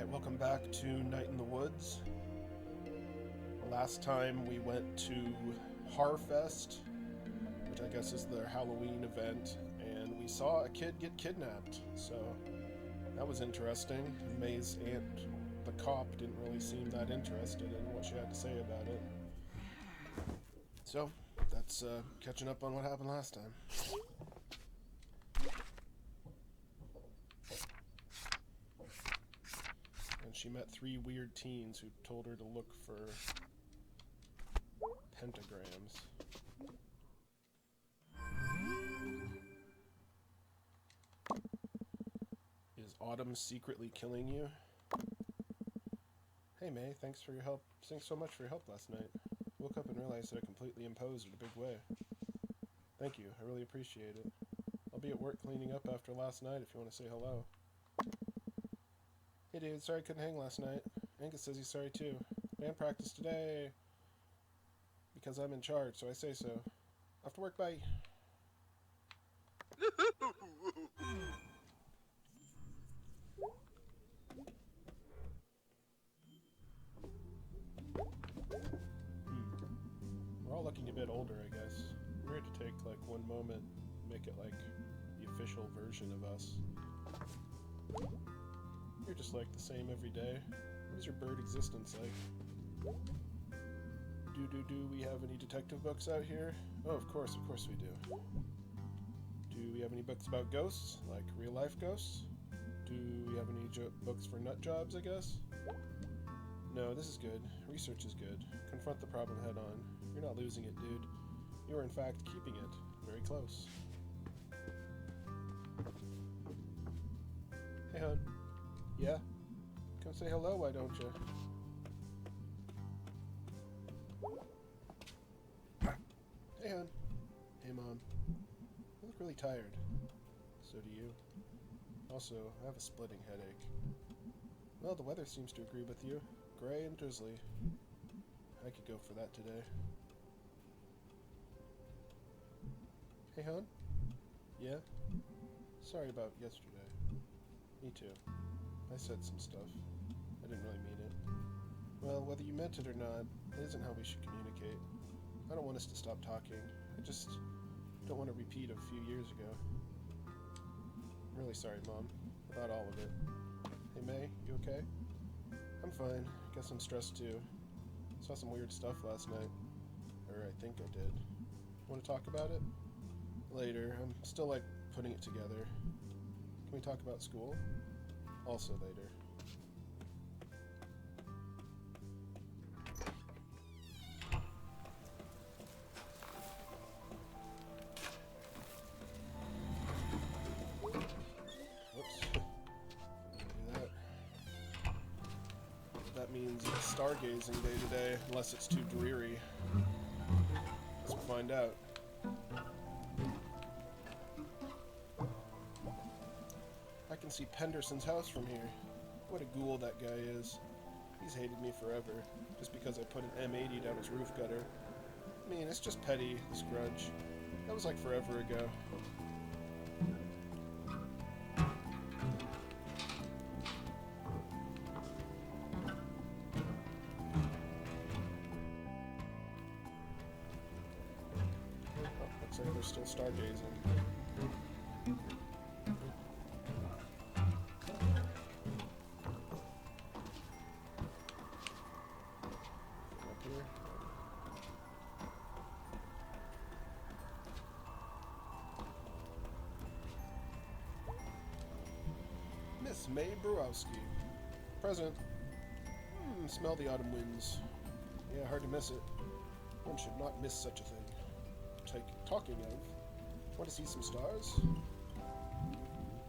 Alright, welcome back to Night in the Woods. Last time we went to Harfest, which I guess is their Halloween event, and we saw a kid get kidnapped, so that was interesting. May's aunt, the cop, didn't really seem that interested in what she had to say about it. So, that's catching up on what happened last time. And she met 3 weird teens who told her to look for pentagrams. Is autumn secretly killing you? Hey May, thanks for your help. Thanks so much for your help last night. Woke up and realized that I completely imposed in a big way. Thank you, I really appreciate it. I'll be at work cleaning up after last night if you want to say hello. Hey dude, sorry I couldn't hang last night. Angus says he's sorry too. Band practice today. Because I'm in charge, so I say so. Off to work, bye. We're all looking a bit older, I guess. We're here to take, like, one moment, make it, like, the official version of us. You're just, like, the same every day. What is your bird existence like? Do we have any detective books out here? Oh, of course we do. Do we have any books about ghosts? Like, real-life ghosts? Do we have any books for nut jobs, I guess? No, this is good. Research is good. Confront the problem head-on. You're not losing it, dude. You are, in fact, keeping it. Very close. Hey, hon. Yeah? Come say hello, why don't you? Hey, hon. Hey, Mom. You look really tired. So do you. Also, I have a splitting headache. Well, the weather seems to agree with you. Gray and drizzly. I could go for that today. Hey, hon? Yeah? Sorry about yesterday. Me too. I said some stuff. I didn't really mean it. Well, whether you meant it or not, it isn't how we should communicate. I don't want us to stop talking. I just don't want to repeat a few years ago. I'm really sorry, Mom, about all of it. Hey, May, you okay? I'm fine. Guess I'm stressed too. Saw some weird stuff last night. Or I think I did. Want to talk about it? Later. I'm still, like, putting it together. Can we talk about school? Also later. Whoops. Do that. That means it's stargazing day today, unless it's too dreary. Guess we'll find out. I can see Penderson's house from here. What a ghoul that guy is. He's hated me forever, just because I put an M80 down his roof gutter. I mean, it's just petty, this grudge. That was like forever ago. Oh, looks like they're still stargazing. Miss May Borowski. Present. Smell the autumn winds. Yeah, hard to miss it. One should not miss such a thing. Talking of, want to see some stars?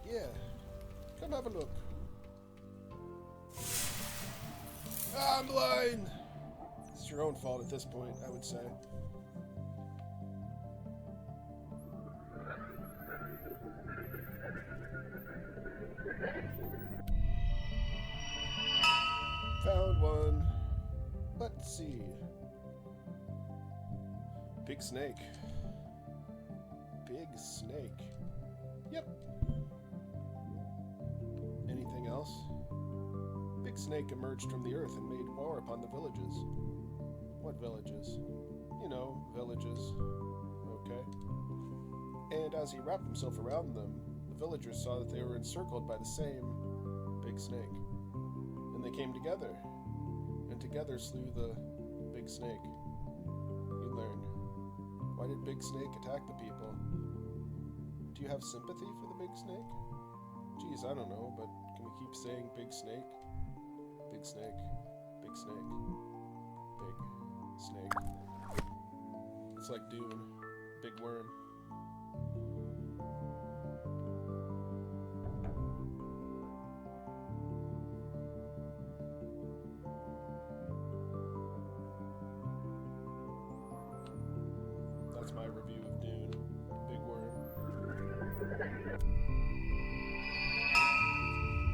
Yeah. Come have a look. Ah, I'm blind! It's your own fault at this point, I would say. Found one. Let's see. Big snake. Big snake. Yep. Anything else? Big snake emerged from the earth and made war upon the villages. What villages? You know, villages. Okay. And as he wrapped himself around them, the villagers saw that they were encircled by the same big snake. And they came together, and together slew the big snake. You learn. Why did Big Snake attack the people? Do you have sympathy for the big snake? Geez, I don't know, but can we keep saying Big Snake? Big Snake. Big Snake. Big Snake. It's like Dune. Big worm. That's my review of Dune. Big worm.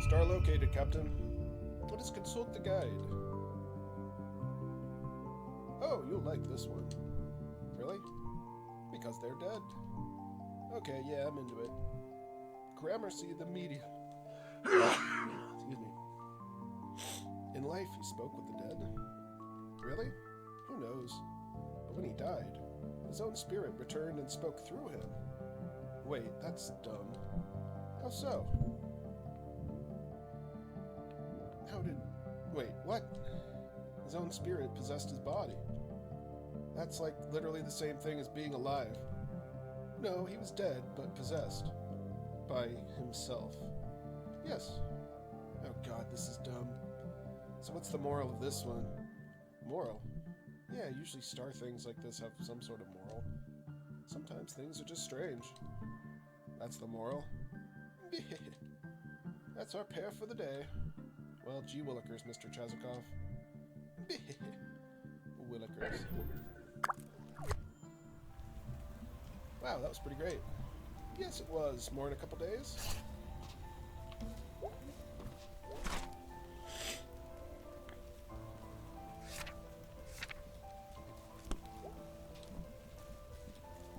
Star located, Captain. Let us consult the guide. Oh, you'll like this one. Really? Because they're dead. Okay, yeah, I'm into it. Gramercy the media. Excuse me. In life, he spoke with the dead. Really? Who knows? But when he died, his own spirit returned and spoke through him. Wait, that's dumb. How so? Wait, what? His own spirit possessed his body. That's like literally the same thing as being alive. No, he was dead, but possessed. By himself. Yes. Oh god, this is dumb. So what's the moral of this one? Moral? Yeah, usually star things like this have some sort of moral. Sometimes things are just strange. That's the moral? That's our pair for the day. Well, gee willikers, Mr. Chazikov. Willikers. Wow, that was pretty great. Yes, it was. More in a couple days.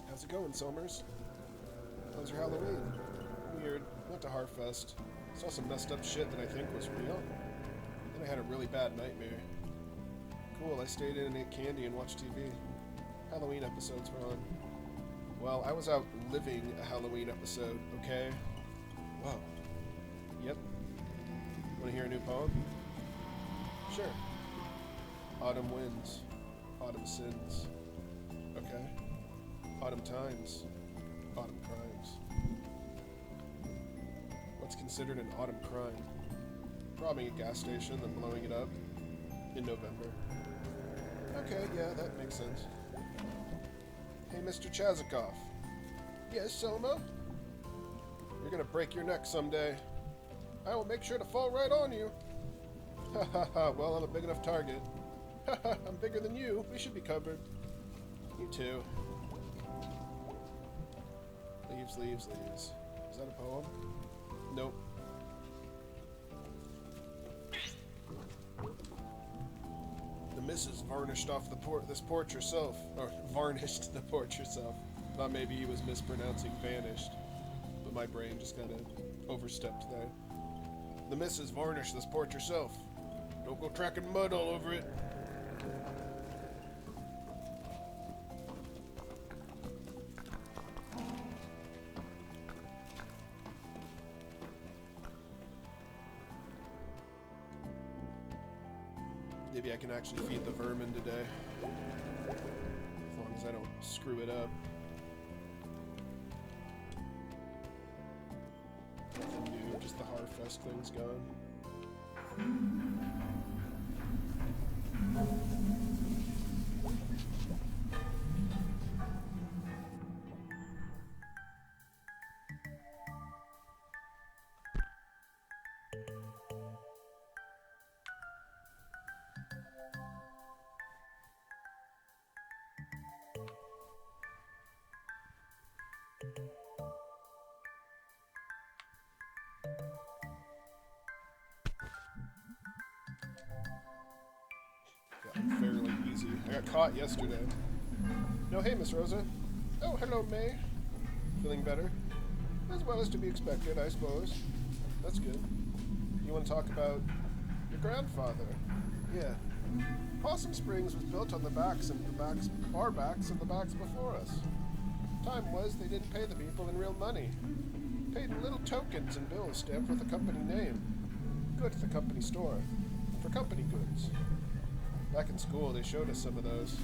How's it going, Somers? How's your Halloween? Weird. Went to Harfest. Saw some messed up shit that I think was real. Then I had a really bad nightmare. Cool, I stayed in and ate candy and watched TV. Halloween episodes were on. Well, I was out living a Halloween episode, okay? Whoa. Yep. Want to hear a new poem? Sure. Autumn winds. Autumn sins. Okay. Autumn times. Autumn crimes. What's considered an autumn crime? Robbing a gas station, then blowing it up in November. Okay, yeah, that makes sense. Hey, Mr. Chazikov. Yes, Selma? You're gonna break your neck someday. I will make sure to fall right on you. Ha ha ha, well, I'm a big enough target. Ha ha, I'm bigger than you. We should be covered. You too. Leaves, leaves, leaves. Is that a poem? Nope. The missus varnished off this porch herself. Or varnished the porch herself. Thought maybe he was mispronouncing vanished. But my brain just kind of overstepped there. The missus varnished this porch herself. Don't go tracking mud all over it. Maybe I can actually feed the vermin today. As long as I don't screw it up. Nothing new, just the Harfest thing's gone. Fairly easy. I got caught yesterday. No, hey, Miss Rosa. Oh, hello, May. Feeling better? As well as to be expected, I suppose. That's good. You want to talk about Your grandfather. Yeah. Possum Springs was built on our backs and the backs before us. Time was they didn't pay the people in real money. Paid in little tokens and bills stamped with the company name. Good at the company store. For company goods. Back in school, they showed us some of those.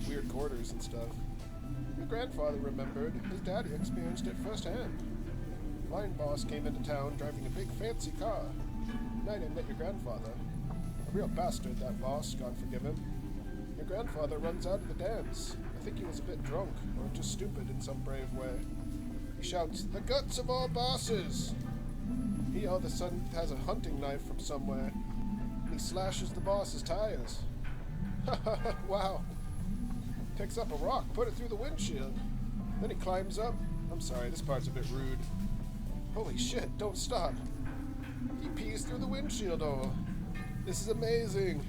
Weird quarters and stuff. Your grandfather remembered his daddy experienced it firsthand. Line boss came into town driving a big fancy car. Night I met your grandfather. A real bastard, that boss, God forgive him. Your grandfather runs out of the dance. I think he was a bit drunk, or just stupid in some brave way. He shouts, "The guts of all bosses!" He all of a sudden has a hunting knife from somewhere. And he slashes the boss's tires. Wow. Picks up a rock, put it through the windshield. Then he climbs up. I'm sorry, this part's a bit rude. Holy shit, don't stop. He pees through the windshield hole. This is amazing.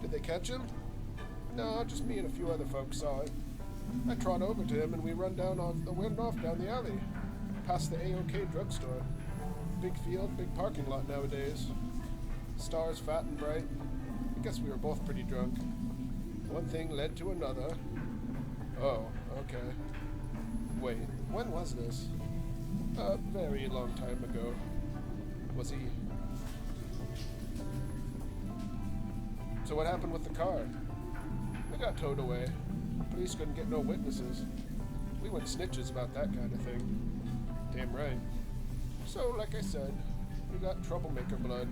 Did they catch him? No, just me and a few other folks saw it. I trot over to him and we run off down the alley, past the A-OK drugstore. Big field, big parking lot nowadays. Stars fat and bright. I guess we were both pretty drunk. One thing led to another. Oh, okay. Wait, when was this? A very long time ago. Was he... So what happened with the car? It got towed away. Police couldn't get no witnesses. We went snitches about that kind of thing. Damn right. So, like I said, we got troublemaker blood.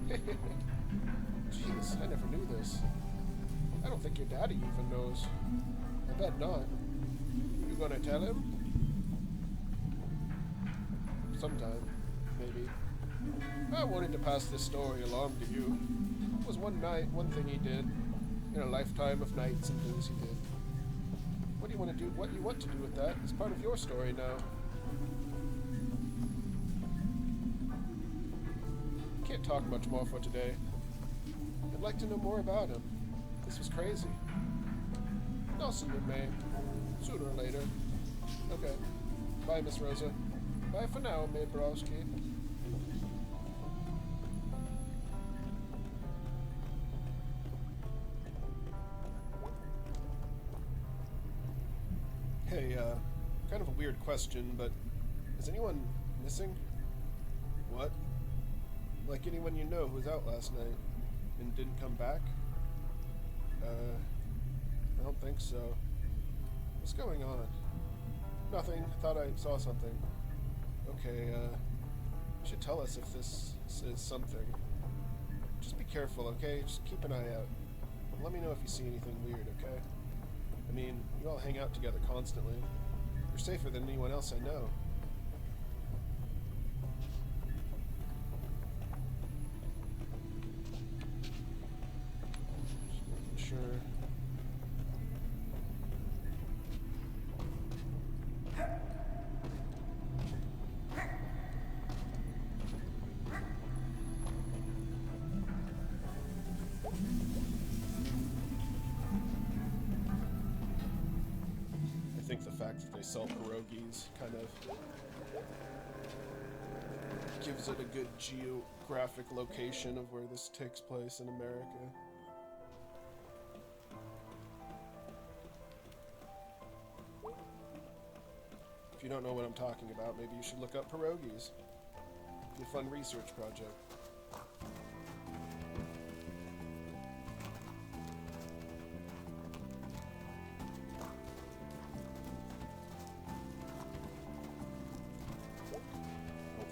Jeez, I never knew this. I don't think your daddy even knows. I bet not. You gonna tell him? Sometime, maybe. I wanted to pass this story along to you. It was one thing he did, in a lifetime of nights and things he did. What do you want to do? What you want to do with that is part of your story now. Can't talk much more for today. I'd like to know more about him. This was crazy. I'll see you in May. Sooner or later. Okay. Bye, Miss Rosa. Bye for now, Maid Borowski. Hey, kind of a weird question, but is anyone missing? What? Like anyone you know who was out last night and didn't come back? I don't think so. What's going on? Nothing. Thought I saw something. Okay, you should tell us if this is something. Just be careful, okay? Just keep an eye out. Let me know if you see anything weird, okay? I mean, you all hang out together constantly. You're safer than anyone else I know. Just making sure. I think the fact that they sell pierogies kind of gives it a good geographic location of where this takes place in America. If you don't know what I'm talking about, maybe you should look up pierogies. Be a fun research project.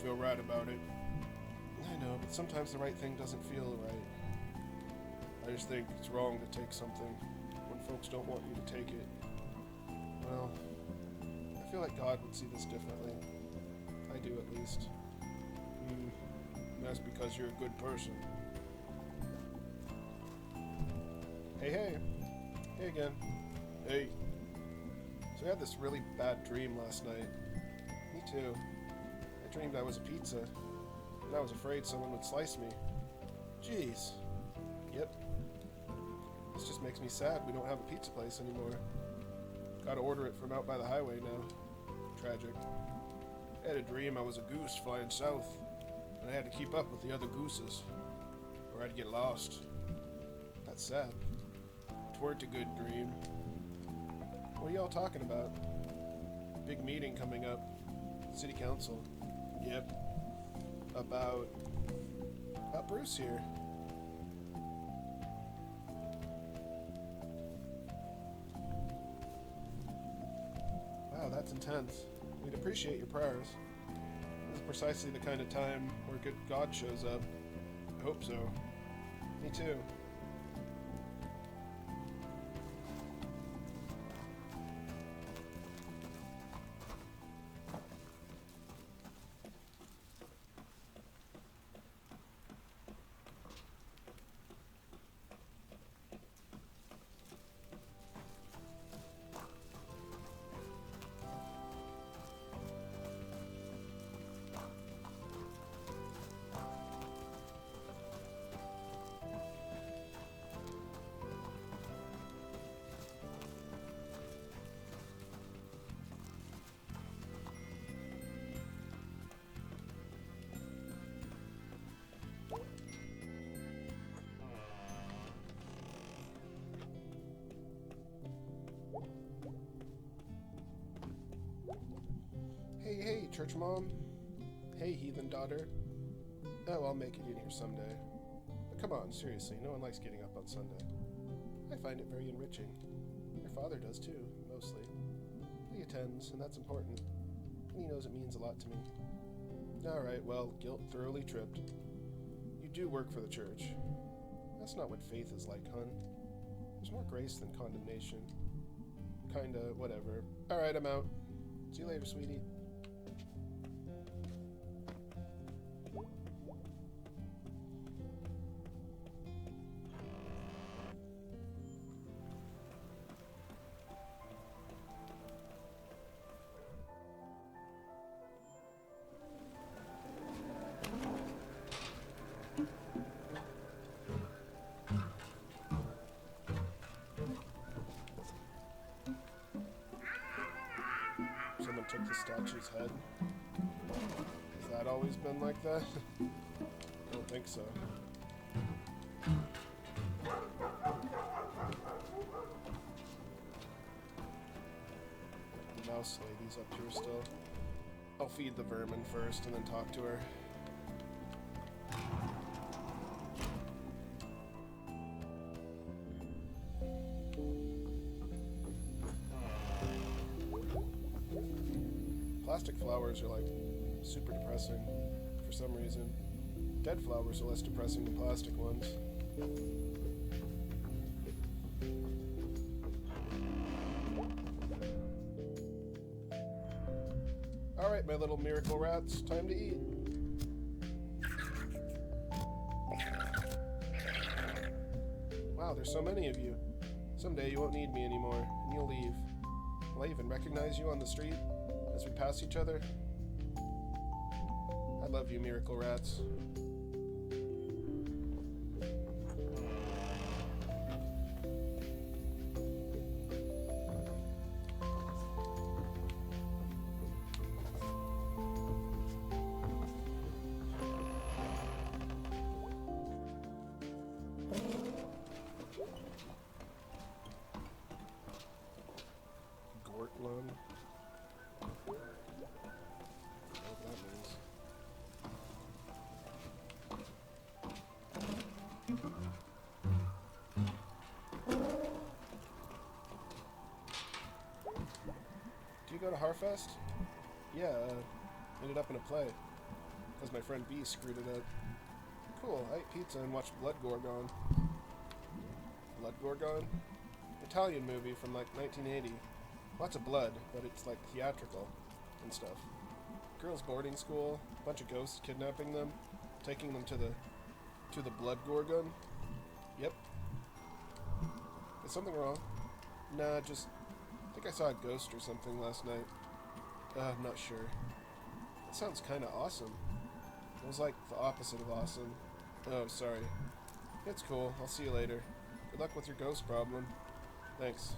Feel right about it. I know, but sometimes the right thing doesn't feel right. I just think it's wrong to take something when folks don't want you to take it. Well, I feel like God would see this differently. I do, at least. That's because you're a good person. Hey. Hey again. Hey. So I had this really bad dream last night. Me too. I dreamed I was a pizza, and I was afraid someone would slice me. Jeez. Yep. This just makes me sad we don't have a pizza place anymore. Gotta order it from out by the highway now. Tragic. I had a dream I was a goose flying south, and I had to keep up with the other gooses. Or I'd get lost. That's sad. Tweren't a good dream. What are y'all talking about? Big meeting coming up. City Council. Yep. About Bruce here. Wow, that's intense. We'd appreciate your prayers. This is precisely the kind of time where good God shows up. I hope so. Me too. Hey, church mom. Hey, heathen daughter. Oh, I'll make it in here someday. But come on, seriously, no one likes getting up on Sunday. I find it very enriching. Your father does too, mostly. He attends, and that's important. And he knows it means a lot to me. Alright, well, guilt thoroughly tripped. You do work for the church. That's not what faith is like, hun. There's more grace than condemnation. Kinda, whatever. Alright, I'm out. See you later, sweetie. Someone took the statue's head. Has that always been like that? I don't think so. The mouse lady's up here still. I'll feed the vermin first and then talk to her. Plastic flowers are like super depressing for some reason. Dead flowers are less depressing than plastic ones. Alright, my little miracle rats, time to eat. Wow, there's so many of you. Someday you won't need me anymore, and you'll leave. Will I even recognize you on the street as we pass each other? I love you, miracle rats. Gortlun. Do you go to Harfest? Yeah, ended up in a play. Because my friend B screwed it up. Cool, I ate pizza and watched Blood Gorgon. Blood Gorgon? Italian movie from like 1980. Lots of blood, but it's like theatrical and stuff. Girls' boarding school, bunch of ghosts kidnapping them, taking them to the Blood Gorgon. Yep. Is something wrong? Nah, just I think I saw a ghost or something last night. I'm not sure. That sounds kinda awesome. It was like the opposite of awesome. Oh, sorry. It's cool. I'll see you later. Good luck with your ghost problem. Thanks.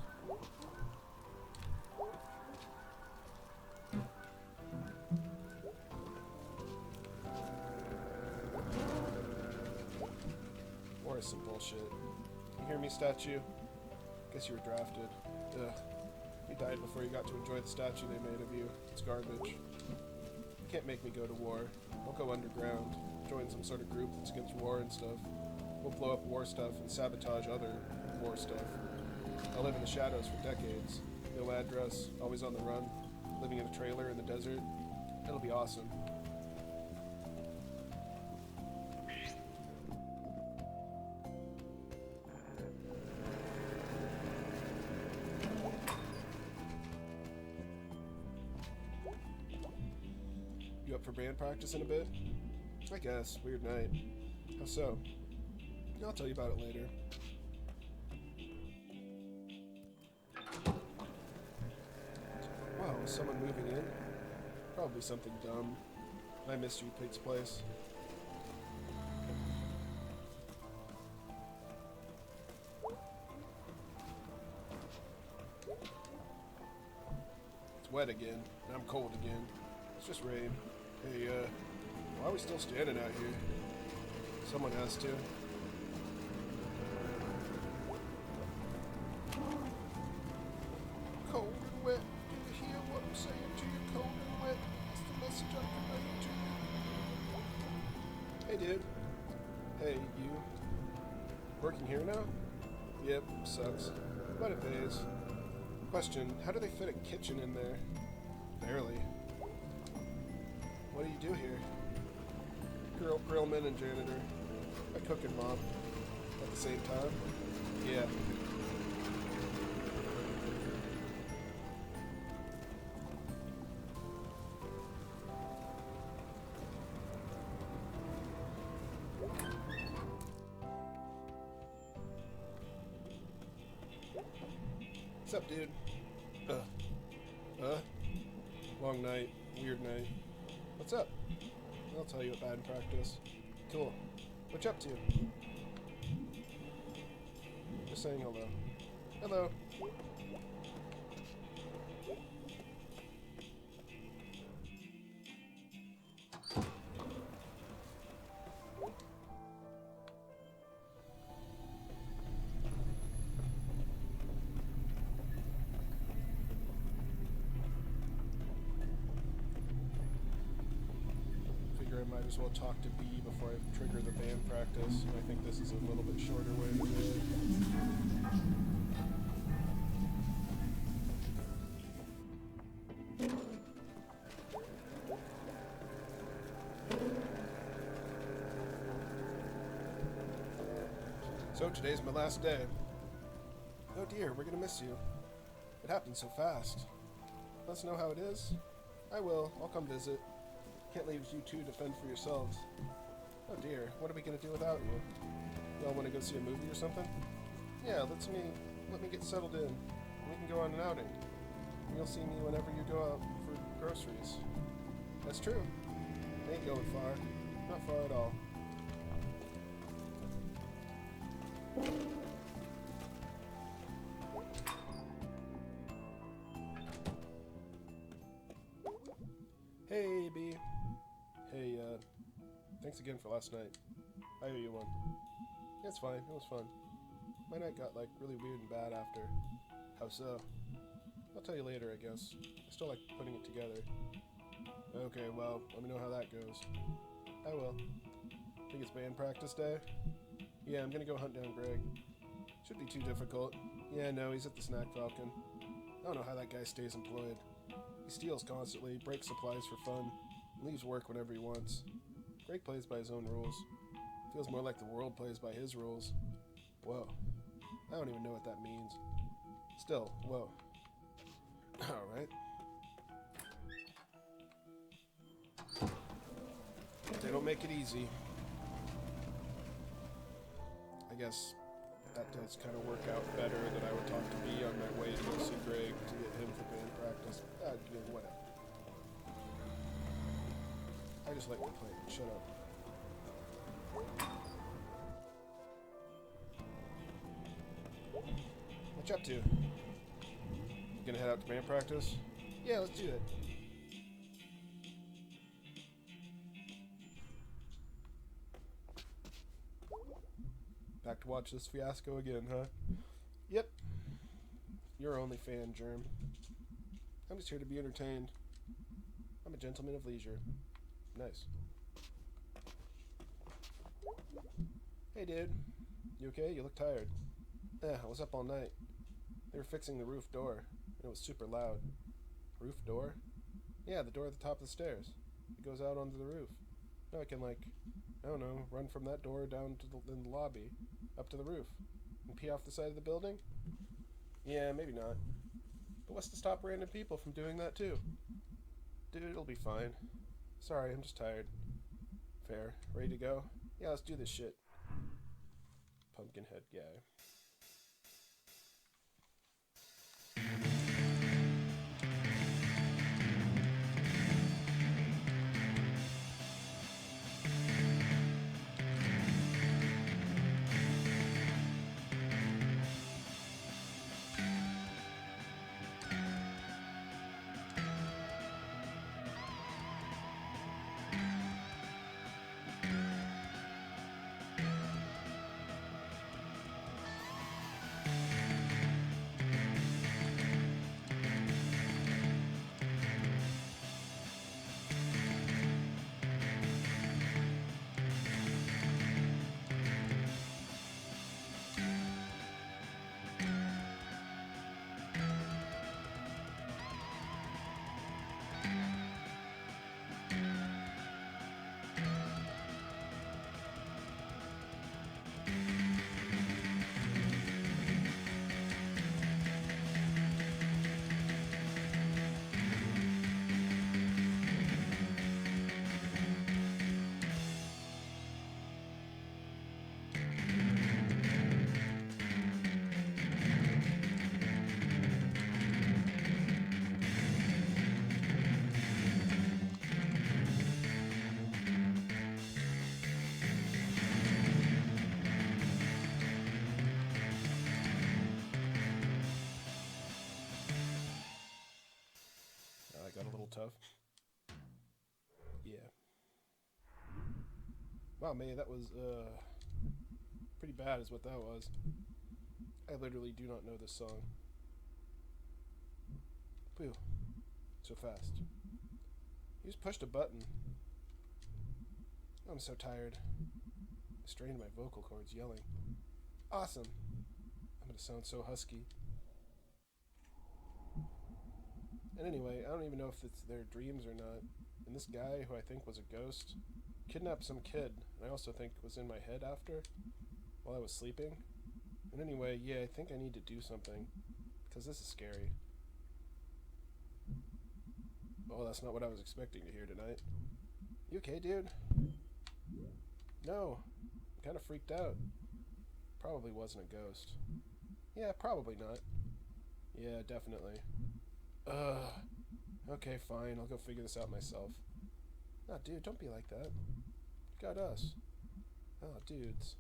bullshit. You hear me, statue? Guess you were drafted. Ugh. You died before you got to enjoy the statue they made of you. It's garbage. You can't make me go to war. I'll go underground. Join some sort of group that's against war and stuff. We'll blow up war stuff and sabotage other war stuff. I'll live in the shadows for decades. No address, always on the run, living in a trailer in the desert. It'll be awesome. You up for band practice in a bit? I guess. Weird night. How so? I'll tell you about it later. Wow, is someone moving in? Probably something dumb. I missed you, Pete's place. It's wet again, and I'm cold again. It's just rain. Hey, why are we still standing out here? Someone has to. Cold and wet. Do you hear what I'm saying to you? Cold and wet. That's the message I'm conveying to you. Hey, dude. Hey, you. Working here now? Yep, sucks. But it pays. Question, how do they fit a kitchen in there? Barely. What do you do here? Grillman and janitor. I cook and mop. At the same time? Yeah. What's up, dude? Long night. Weird night. What's up? I'll tell you about in practice. Cool. What you up to? Just saying hello. Hello. I might as well talk to B before I trigger the band practice. I think this is a little bit shorter way to do it. So today's my last day. Oh dear, we're gonna miss you. It happened so fast. Let us know how it is. I will. I'll come visit. Can't leave you two to fend for yourselves. Oh dear, what are we gonna do without you? Y'all wanna go see a movie or something? Yeah, let me get settled in. We can go on an outing. You'll see me whenever you go out for groceries. That's true. Ain't going far. Not far at all. Hey, B. Hey, thanks again for last night. I owe you one. Yeah, it's fine. It was fun. My night got, really weird and bad after. How so? I'll tell you later, I guess. I still like putting it together. Okay, well, let me know how that goes. I will. Think it's band practice day? Yeah, I'm gonna go hunt down Greg. Should be too difficult. Yeah, no, he's at the Snack Falcon. I don't know how that guy stays employed. He steals constantly, breaks supplies for fun, and leaves work whenever he wants. Greg plays by his own rules. Feels more like the world plays by his rules. Whoa. I don't even know what that means. Still, whoa. Alright. They don't make it easy. I guess that does kind of work out better that I would talk to B on my way to go see Greg to get him for band practice. Whatever. I just like to play. Shut up. What you up to? You gonna head out to band practice? Yeah, let's do it. Back to to watch this fiasco again, huh? Yep. You're only fan, Germ. I'm just here to be entertained. I'm a gentleman of leisure. Nice. Hey, dude. You okay? You look tired. I was up all night. They were fixing the roof door, and it was super loud. Roof door? Yeah, the door at the top of the stairs. It goes out onto the roof. Now I can, like, I don't know, run from that door down to in the lobby, up to the roof, and pee off the side of the building? Yeah, maybe not. But what's to stop random people from doing that too? Dude, it'll be fine. Sorry, I'm just tired. Fair. Ready to go? Yeah, let's do this shit. Pumpkinhead guy. I got a little tough. Yeah. Wow, man, that was, pretty bad is what that was. I literally do not know this song. Phew. So fast. You just pushed a button. I'm so tired. I strained my vocal cords yelling. Awesome. I'm gonna sound so husky. And anyway, I don't even know if it's their dreams or not. And this guy, who I think was a ghost, kidnapped some kid, and I also think was in my head after, while I was sleeping. And anyway, yeah, I think I need to do something, because this is scary. Oh, that's not what I was expecting to hear tonight. You okay, dude? No. I'm kind of freaked out. Probably wasn't a ghost. Yeah, probably not. Yeah, definitely. Ugh. Okay, fine. I'll go figure this out myself. Nah, dude, don't be like that. You got us. Oh, dudes.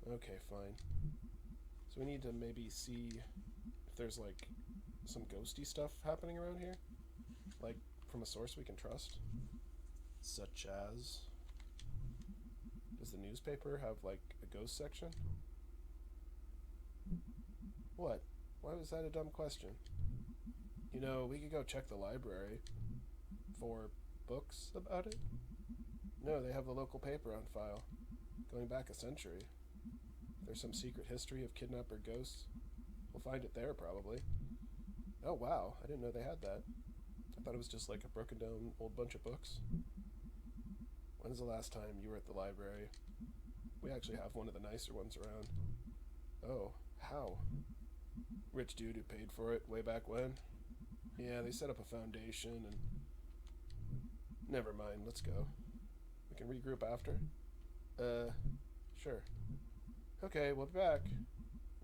Okay, fine. So we need to maybe see if there's, like, some ghosty stuff happening around here. Like, from a source we can trust. Such as... Does the newspaper have, like, a ghost section? What? Why was that a dumb question? You know, we could go check the library for books about it. No, they have the local paper on file, going back a century. If there's some secret history of kidnapper ghosts, we'll find it there, probably. Oh, wow, I didn't know they had that. I thought it was just like a broken down old bunch of books. When's the last time you were at the library? We actually have one of the nicer ones around. Oh, how? Rich dude who paid for it way back when? Yeah, they set up a foundation and... Never mind, let's go. We can regroup after? Sure. Okay, we'll be back.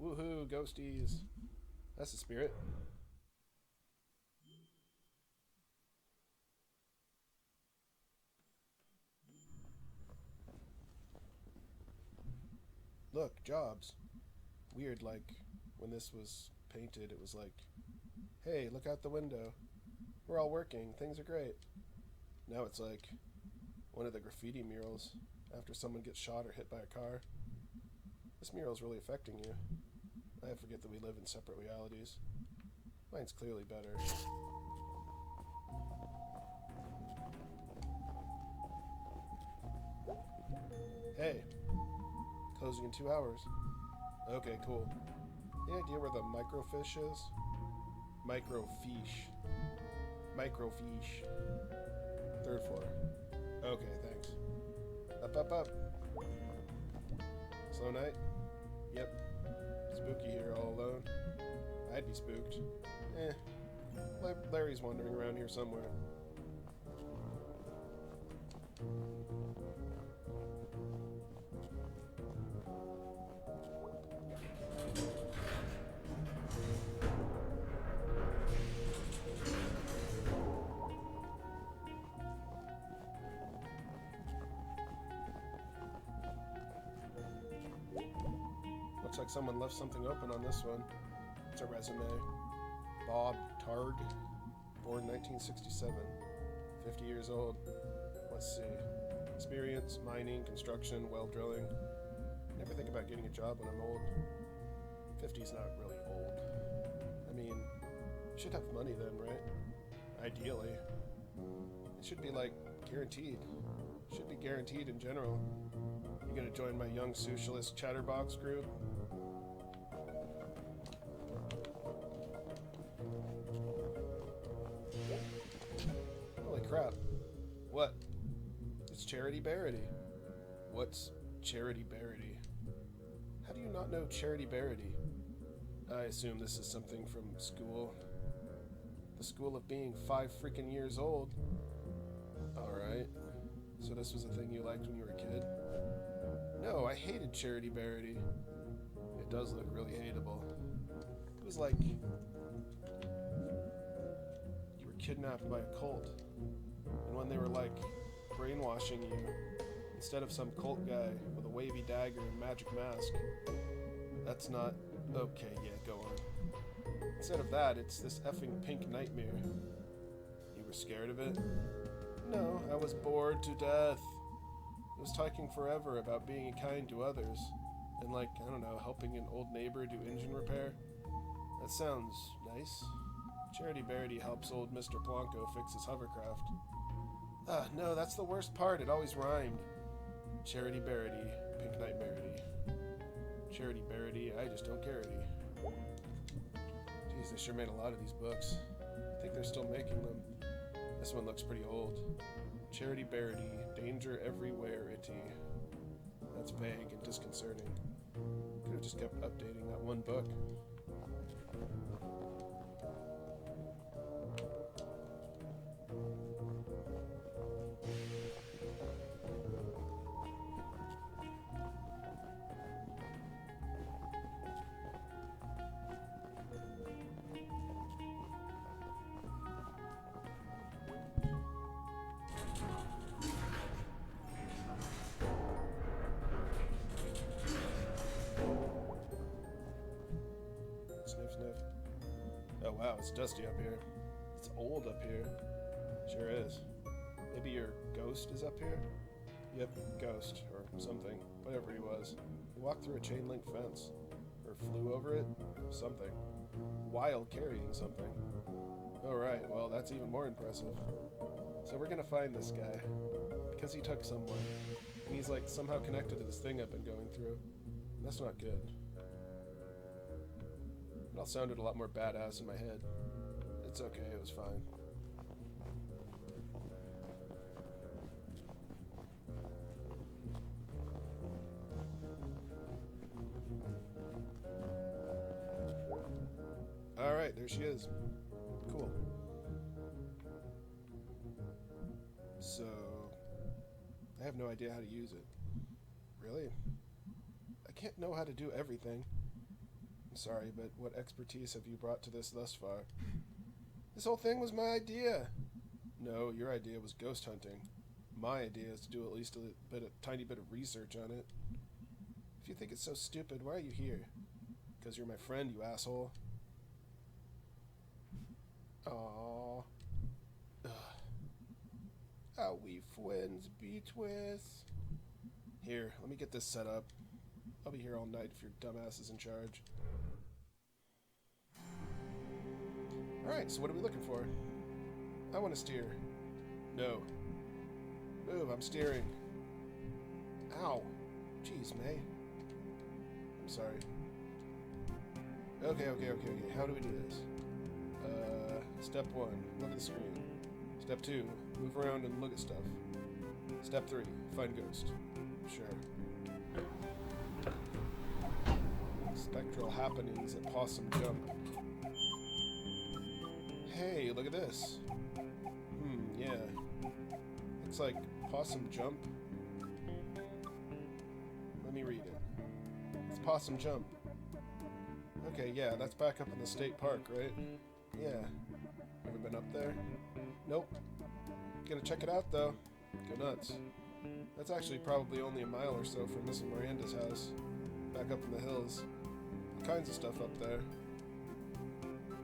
Woohoo, ghosties. That's the spirit. Look, jobs. Weird, like, when this was painted, it was like, hey, look out the window. We're all working, things are great. Now it's like one of the graffiti murals after someone gets shot or hit by a car. This mural's really affecting you. I forget that we live in separate realities. Mine's clearly better. Hey! Closing in 2 hours. Okay, cool. Any idea where the microfiche is? Microfiche. Microfiche. 3rd floor. Okay, thanks. Up. Slow night? Yep. Spooky here all alone. I'd be spooked. Larry's wandering around here somewhere. Looks like someone left something open on this one. It's a resume. Bob Targ, born 1967, 50 years old. Let's see. Experience, mining, construction, well drilling. Never think about getting a job when I'm old. 50's not really old. I mean, you should have money then, right? Ideally. It should be like guaranteed. Should be guaranteed in general. You gonna join my young socialist chatterbox group? Holy crap. What? It's Charity Barity. What's Charity Barity? How do you not know Charity Barity? I assume this is something from school. The school of being 5 freaking years old. Alright. So this was a thing you liked when you were a kid? No, I hated Charity Barity. It does look really hateable. It was like you were kidnapped by a cult. And when they were like brainwashing you, instead of some cult guy with a wavy dagger and magic mask, that's not... Okay, yeah, go on. Instead of that, it's this effing pink nightmare. You were scared of it? No, I was bored to death. It was talking forever about being kind to others. And like, I don't know, helping an old neighbor do engine repair. That sounds nice. Charity Barity helps old Mr. Blanco fix his hovercraft. No, that's the worst part. It always rhymed. Charity Barity, Pink Nightmarity. Charity Barity, I just don't carity. Jeez, they sure made a lot of these books. I think they're still making them. This one looks pretty old. Charity Barity, danger everywhere-ity. That's vague and disconcerting. Could have just kept updating that one book. Sniff, sniff. Oh wow, it's dusty up here. It's old up here. Sure is. Maybe your ghost is up here? Yep, ghost, or something. Whatever he was. He walked through a chain link fence. Or flew over it. Something. While carrying something. Alright, well that's even more impressive. So we're gonna find this guy. Because he took someone. And he's like somehow connected to this thing I've been going through. That's not good. It all sounded a lot more badass in my head. It's okay, it was fine. Alright, there she is. Cool. So, I have no idea how to use it. Really? I can't know how to do everything. I'm sorry, but what expertise have you brought to this thus far? This whole thing was my idea. No, your idea was ghost hunting. My idea is to do at least a tiny bit of research on it. If you think it's so stupid, why are you here? Because you're my friend, you asshole. Aww. Ugh. Are we friends, Beatwith? Here, let me get this set up. I'll be here all night if your dumbass is in charge. Alright, so what are we looking for? I want to steer. No. Move, I'm steering. Ow. Jeez, May. I'm sorry. Okay. How do we do this? Step 1, look at the screen. Step 2, move around and look at stuff. Step 3, find ghost. Sure. Spectral happenings at Possum Jump. Hey, look at this. Yeah. Looks like Possum Jump. Let me read it. It's Possum Jump. Okay, yeah, that's back up in the state park, right? Yeah. Ever been up there? Nope. Gonna check it out, though. Go nuts. That's actually probably only a mile or so from Mrs. Miranda's house. Back up in the hills. All kinds of stuff up there.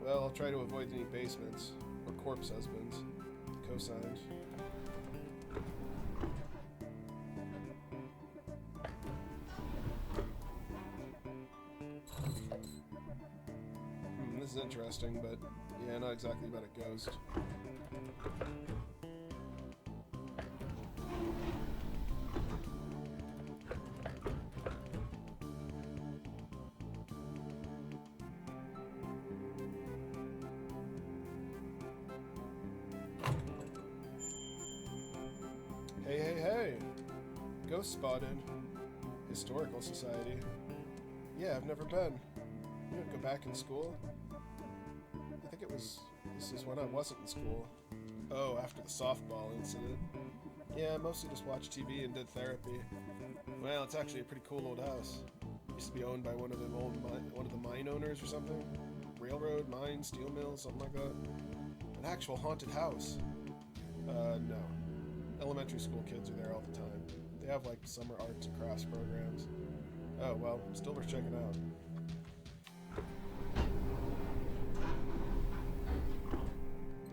Well, I'll try to avoid any basements. Or corpse husbands. Co-signed. This is interesting, but yeah, not exactly about a ghost. Hey! Ghost spotted. Historical Society. Yeah, I've never been. You don't go back in school? I think this is when I wasn't in school. Oh, after the softball incident. Yeah, I mostly just watched TV and did therapy. Well, it's actually a pretty cool old house. Used to be owned by one of the mine owners or something. Railroad, mine, steel mill, something like that. An actual haunted house. No. Elementary school kids are there all the time. They have like summer arts and crafts programs. Oh, well, still worth checking out.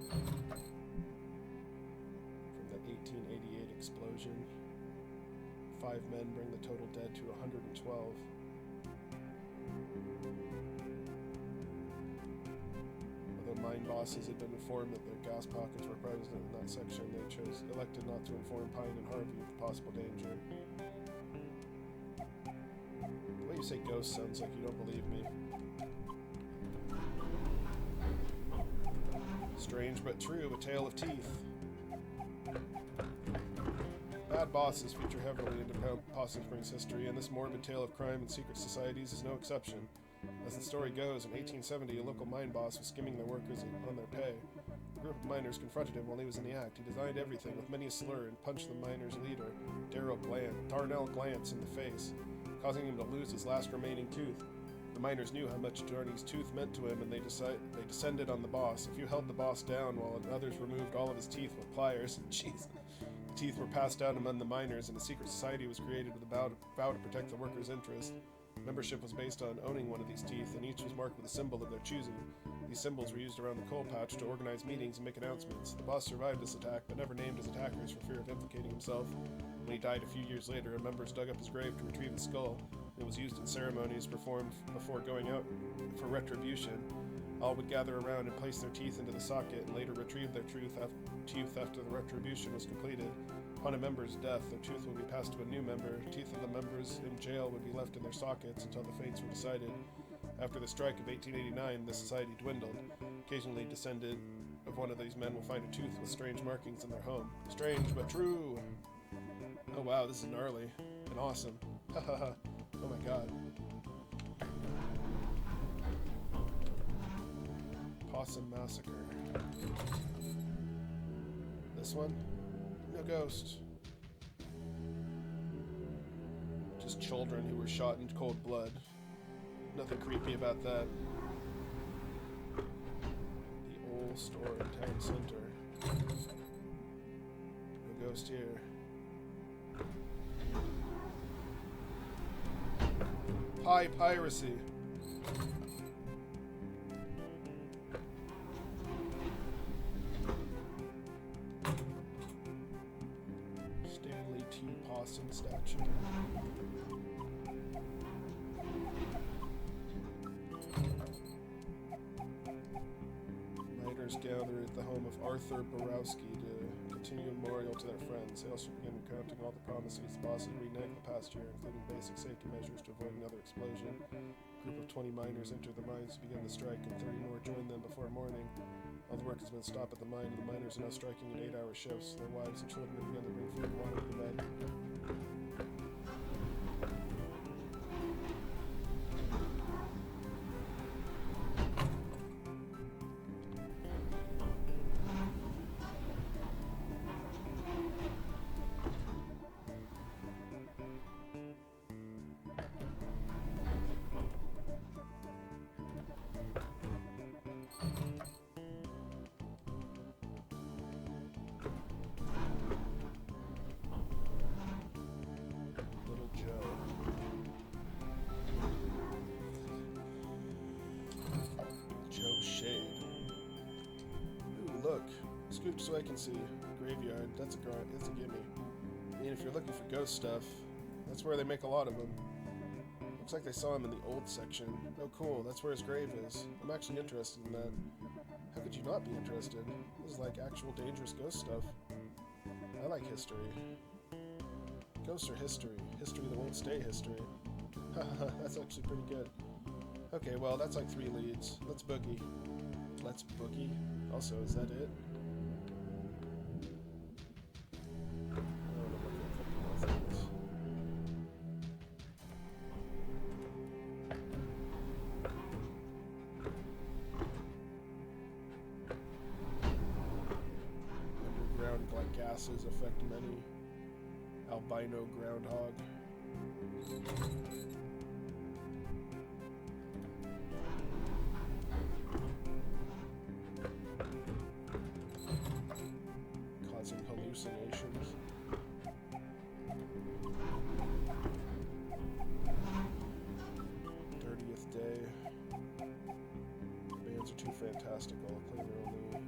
From the 1888 explosion, 5 men bring the total dead to 112. Although mine bosses had been informed that their gas pockets were present in that section, they elected not to inform Pine and Harvey of the possible danger. The way you say ghost sounds like you don't believe me. Strange but true, a tale of teeth. Bad bosses feature heavily into Possum Springs history, and this morbid tale of crime and secret societies is no exception. As the story goes, in 1870, a local mine boss was skimming their workers on their pay. A group of miners confronted him while he was in the act. He denied everything with many a slur and punched the miners' leader, Darnell Glance, in the face, causing him to lose his last remaining tooth. The miners knew how much Darney's tooth meant to him, and they descended on the boss. A few held the boss down, while others removed all of his teeth with pliers. Jeez. The teeth were passed down among the miners, and a secret society was created with a vow to protect the workers' interests. Membership was based on owning one of these teeth, and each was marked with a symbol of their choosing. These symbols were used around the coal patch to organize meetings and make announcements. The boss survived this attack, but never named his attackers for fear of implicating himself. When he died a few years later, members dug up his grave to retrieve the skull. It was used in ceremonies performed before going out for retribution. All would gather around and place their teeth into the socket, and later retrieve their tooth after the retribution was completed. Upon a member's death, their tooth would be passed to a new member. Teeth of the members in jail would be left in their sockets until the fates were decided. After the strike of 1889, the society dwindled. Occasionally, descendant of one of these men will find a tooth with strange markings in their home. Strange, but true! Oh wow, this is gnarly. And awesome. Hahaha. Oh my god. Possum Massacre. This one? No ghost. Just children who were shot in cold blood. Nothing creepy about that. The old store in town center. No ghost here. Piracy. Stanley T. Possum statue. miners gather at the home of Arthur Borowski to continue a memorial to their friends. They also begin recounting all the promises the bosses reneged the past year, including basic safety measures to avoid another explosion. A group of 20 miners enter the mines to begin the strike, and 30 more join them before morning. All the work has been stopped at the mine, and the miners are now striking in 8-hour shifts. Their wives and children have begun to bring food and water to the bed. Look, scooped so I can see. Graveyard, that's a gimme. I mean, if you're looking for ghost stuff, that's where they make a lot of them. Looks like they saw him in the old section. Oh cool, that's where his grave is. I'm actually interested in that. How could you not be interested? This is like actual dangerous ghost stuff. I like history. Ghosts are history. History that won't stay history. Haha, that's actually pretty good. Okay, well, that's like 3 leads. Let's boogie. Let's boogie? Also, is that it? Underground black gases affect many. Albino groundhog. Causing hallucinations. Day. Bands are too fantastical. Claim they're only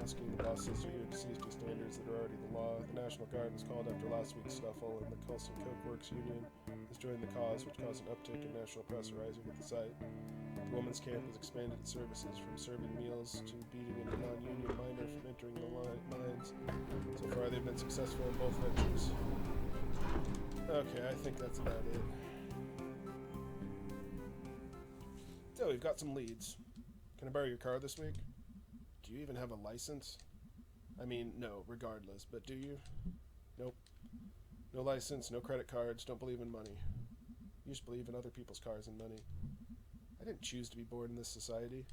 asking the bosses to adhere to safety standards that are already the law. The National Guard was called after last week's scuffle, and the Coastal Coke Works Union has joined the cause, which caused an uptick in national press arising at the site. The women's camp has expanded its services from serving meals to beating any non-union miner from entering the mines. So far, they've been successful in both ventures. Okay, I think that's about it. So, we've got some leads. Can I borrow your car this week? Do you even have a license? I mean, no, regardless, but do you? Nope. No license, no credit cards, don't believe in money. You just believe in other people's cars and money. I didn't choose to be born in this society.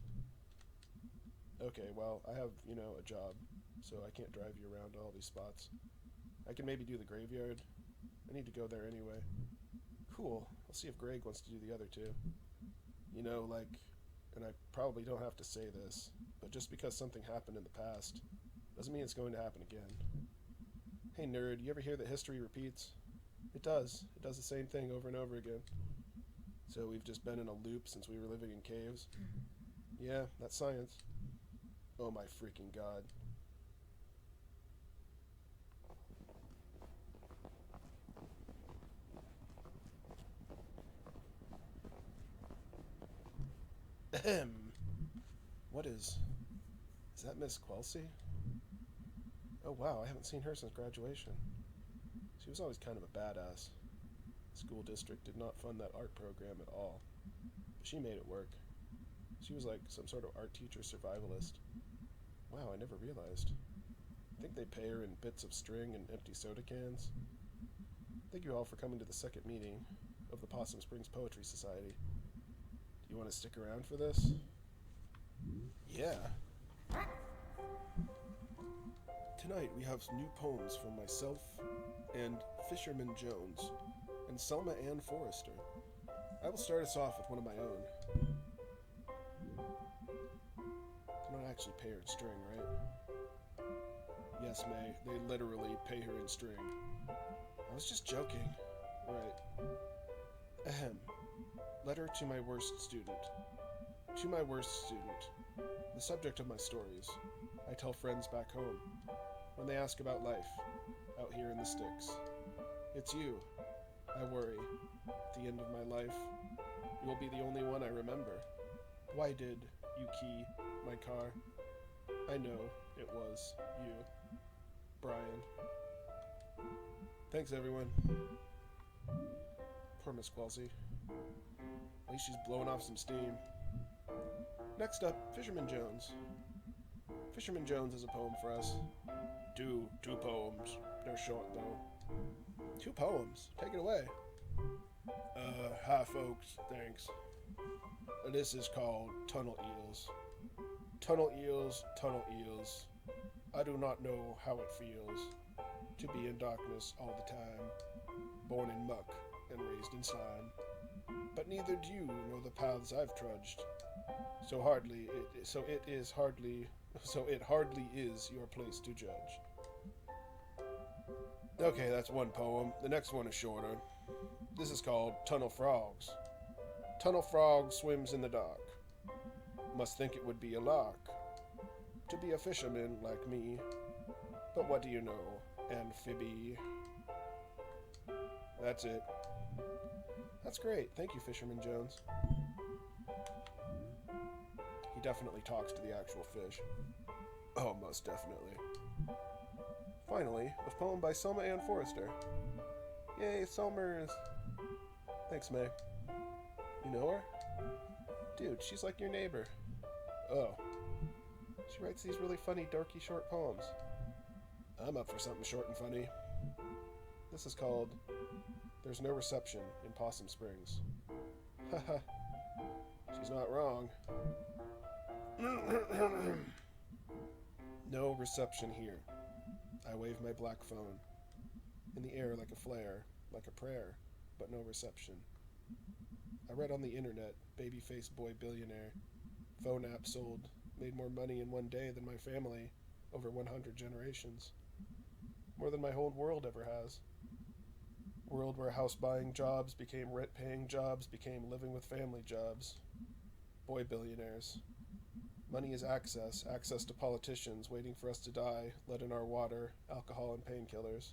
Okay, well, I have, a job, so I can't drive you around to all these spots. I can maybe do the graveyard. I need to go there anyway. Cool. I'll see if Greg wants to do the other two. And I probably don't have to say this, but just because something happened in the past doesn't mean it's going to happen again. Hey nerd, you ever hear that history repeats? It does. It does the same thing over and over again. So we've just been in a loop since we were living in caves? Yeah, that's science. Oh my freaking god. Ahem. What is that Miss Quelcy? Oh wow, I haven't seen her since graduation. She was always kind of a badass. The school district did not fund that art program at all, but she made it work. She was like some sort of art teacher survivalist. Wow, I never realized. I think they pay her in bits of string and empty soda cans. Thank you all for coming to the second meeting of the Possum Springs Poetry Society. You want to stick around for this? Yeah. Tonight we have new poems from myself and Fisherman Jones and Selma Ann Forrester. I will start us off with one of my own. They don't actually pay her in string, right? Yes, May, they literally pay her in string. I was just joking. Right. Ahem. Letter to my worst student. To my worst student. The subject of my stories. I tell friends back home. When they ask about life. Out here in the sticks. It's you. I worry. At the end of my life, you will be the only one I remember. Why did you key my car? I know it was you, Brian. Thanks, everyone. Poor Miss Quelsey. At least she's blowing off some steam. Next up, Fisherman Jones. Fisherman Jones is a poem for us. Two poems. They're short, though. 2 poems? Take it away. Hi, folks. Thanks. This is called Tunnel Eels. Tunnel eels, tunnel eels. I do not know how it feels to be in darkness all the time, born in muck and raised in slime. But neither do you know the paths I've trudged. So it hardly is your place to judge. Okay, that's one poem. The next one is shorter. This is called Tunnel Frogs. Tunnel frog swims in the dark. Must think it would be a lark to be a fisherman like me. But what do you know, amphibi? That's it. That's great. Thank you, Fisherman Jones. He definitely talks to the actual fish. Oh, most definitely. Finally, a poem by Selma Ann Forrester. Yay, Selmers! Thanks, May. You know her? Dude, she's like your neighbor. Oh. She writes these really funny, dorky short poems. I'm up for something short and funny. This is called There's No Reception in Possum Springs. Haha. She's not wrong. No reception here. I wave my black phone. In the air like a flare, like a prayer, but no reception. I read on the internet, baby-faced boy billionaire. Phone app sold, made more money in one day than my family over 100 generations. More than my whole world ever has. World where house-buying jobs became rent-paying jobs, became living-with-family jobs. Boy billionaires. Money is access to politicians waiting for us to die, lead in our water, alcohol and painkillers.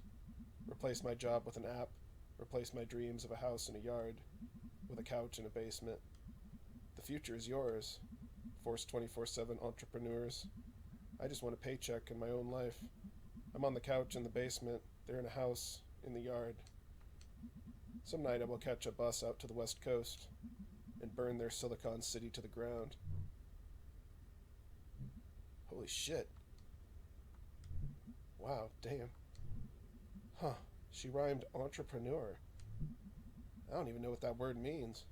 Replace my job with an app, replace my dreams of a house and a yard, with a couch and a basement. The future is yours, forced 24/7 entrepreneurs. I just want a paycheck in my own life. I'm on the couch in the basement, they're in a house, in the yard. Some night I will catch a bus out to the West Coast and burn their Silicon City to the ground. Holy shit. Wow, damn. Huh, she rhymed entrepreneur. I don't even know what that word means.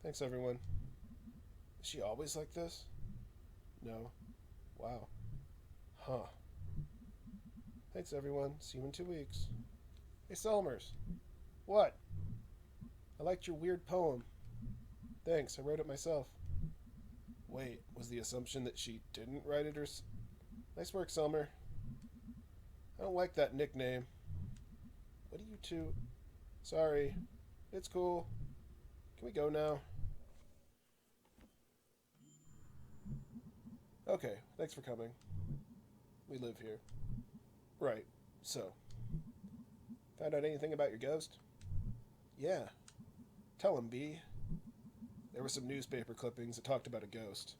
Thanks, everyone. Is she always like this? No. Wow. Huh. Thanks, everyone. See you in 2 weeks. Hey, Selmers. What? I liked your weird poem. Thanks, I wrote it myself. Wait, was the assumption that she didn't write it or... Nice work, Selmer. I don't like that nickname. What are you two... Sorry. It's cool. Can we go now? Okay, thanks for coming. We live here. Right, so. Found out anything about your ghost? Yeah. Tell him, B. There were some newspaper clippings that talked about a ghost.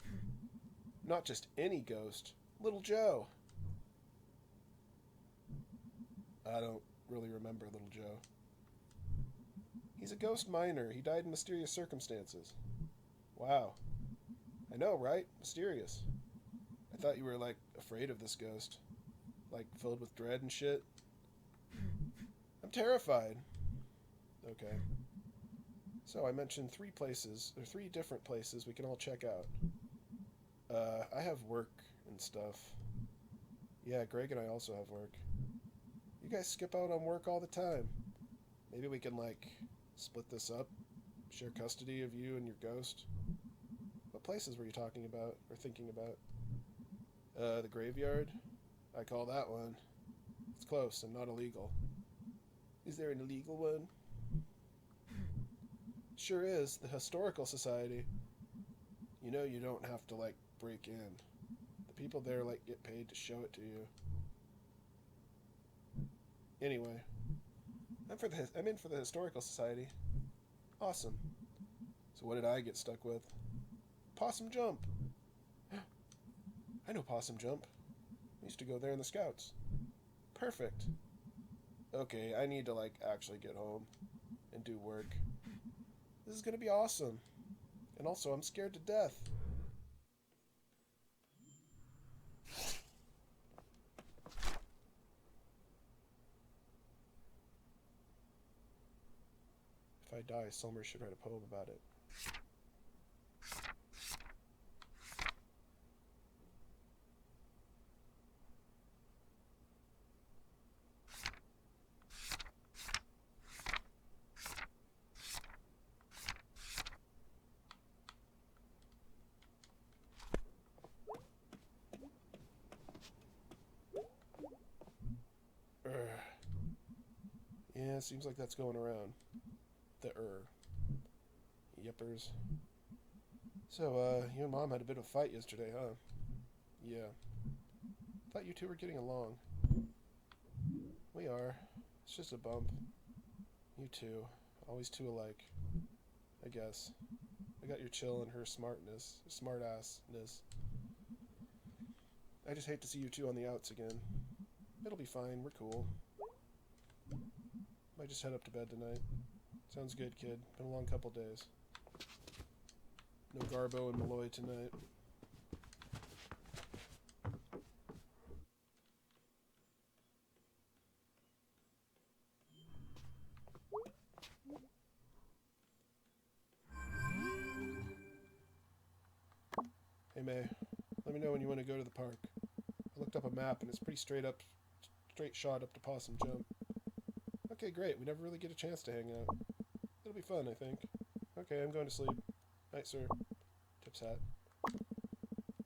Not just any ghost. Little Joe. I don't really remember Little Joe. He's a ghost miner. He died in mysterious circumstances. Wow. I know, right? Mysterious. I thought you were, like, afraid of this ghost. Like, filled with dread and shit. I'm terrified. Okay. So I mentioned 3 different places we can all check out. I have work and stuff. Yeah, Greg and I also have work. You guys skip out on work all the time. Maybe we can, like, split this up, share custody of you and your ghost. What places were you talking about, or thinking about? The graveyard? I call that one. It's close and not illegal. Is there an illegal one? Sure is, the Historical Society. You know you don't have to, like, break in. The people there, like, get paid to show it to you. Anyway, I'm in for the Historical Society. Awesome. So what did I get stuck with? Possum jump. I I know Possum Jump. We used to go there in the Scouts. Perfect. Okay, I need to, like, actually get home and do work. This is gonna be awesome. And also, I'm scared to death. If I die, Sulmer should write a poem about it. Yeah, seems like that's going around. The Yippers. So, you and Mom had a bit of a fight yesterday, huh? Yeah. Thought you two were getting along. We are. It's just a bump. You two. Always two alike. I guess. I got your chill and her smartness. Smart-assness. I just hate to see you two on the outs again. It'll be fine. We're cool. Might just head up to bed tonight. Sounds good, kid. Been a long couple days. No Garbo and Malloy tonight. Hey, May. Let me know when you want to go to the park. I looked up a map and it's pretty straight shot up to Possum Jump. Okay, great. We never really get a chance to hang out. It'll be fun, I think. Okay, I'm going to sleep. Night, sir. Tips hat.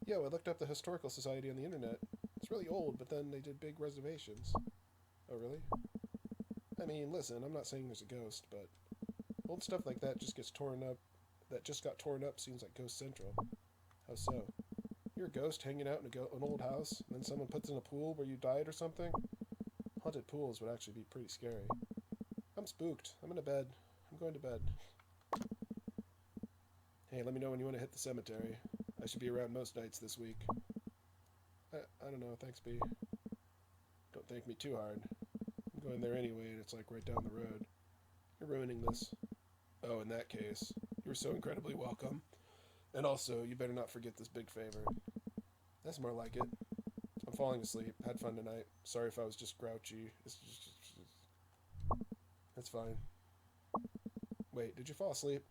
Yo, I looked up the Historical Society on the internet. It's really old, but then they did big reservations. Oh, really? I mean, listen, I'm not saying there's a ghost, but old stuff like that just gets torn up. That just got torn up seems like Ghost Central. How so? You're a ghost hanging out in an old house, and then someone puts in a pool where you died or something? Haunted pools would actually be pretty scary. I'm spooked. I'm in a bed. I'm going to bed. Hey, let me know when you want to hit the cemetery. I should be around most nights this week. I don't know. Thanks, B. Don't thank me too hard. I'm going there anyway, and it's like right down the road. You're ruining this. Oh, in that case, you're so incredibly welcome. And also, you better not forget this big favor. That's more like it. I'm falling asleep. Had fun tonight. Sorry if I was just grouchy. It's fine. Wait, did you fall asleep?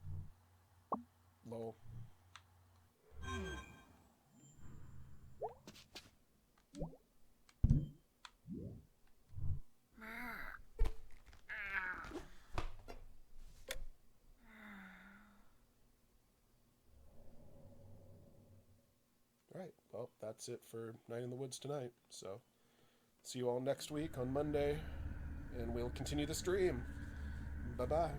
Lol. Alright, well, that's it for Night in the Woods tonight. So, see you all next week on Monday, and we'll continue the stream. Bye-bye.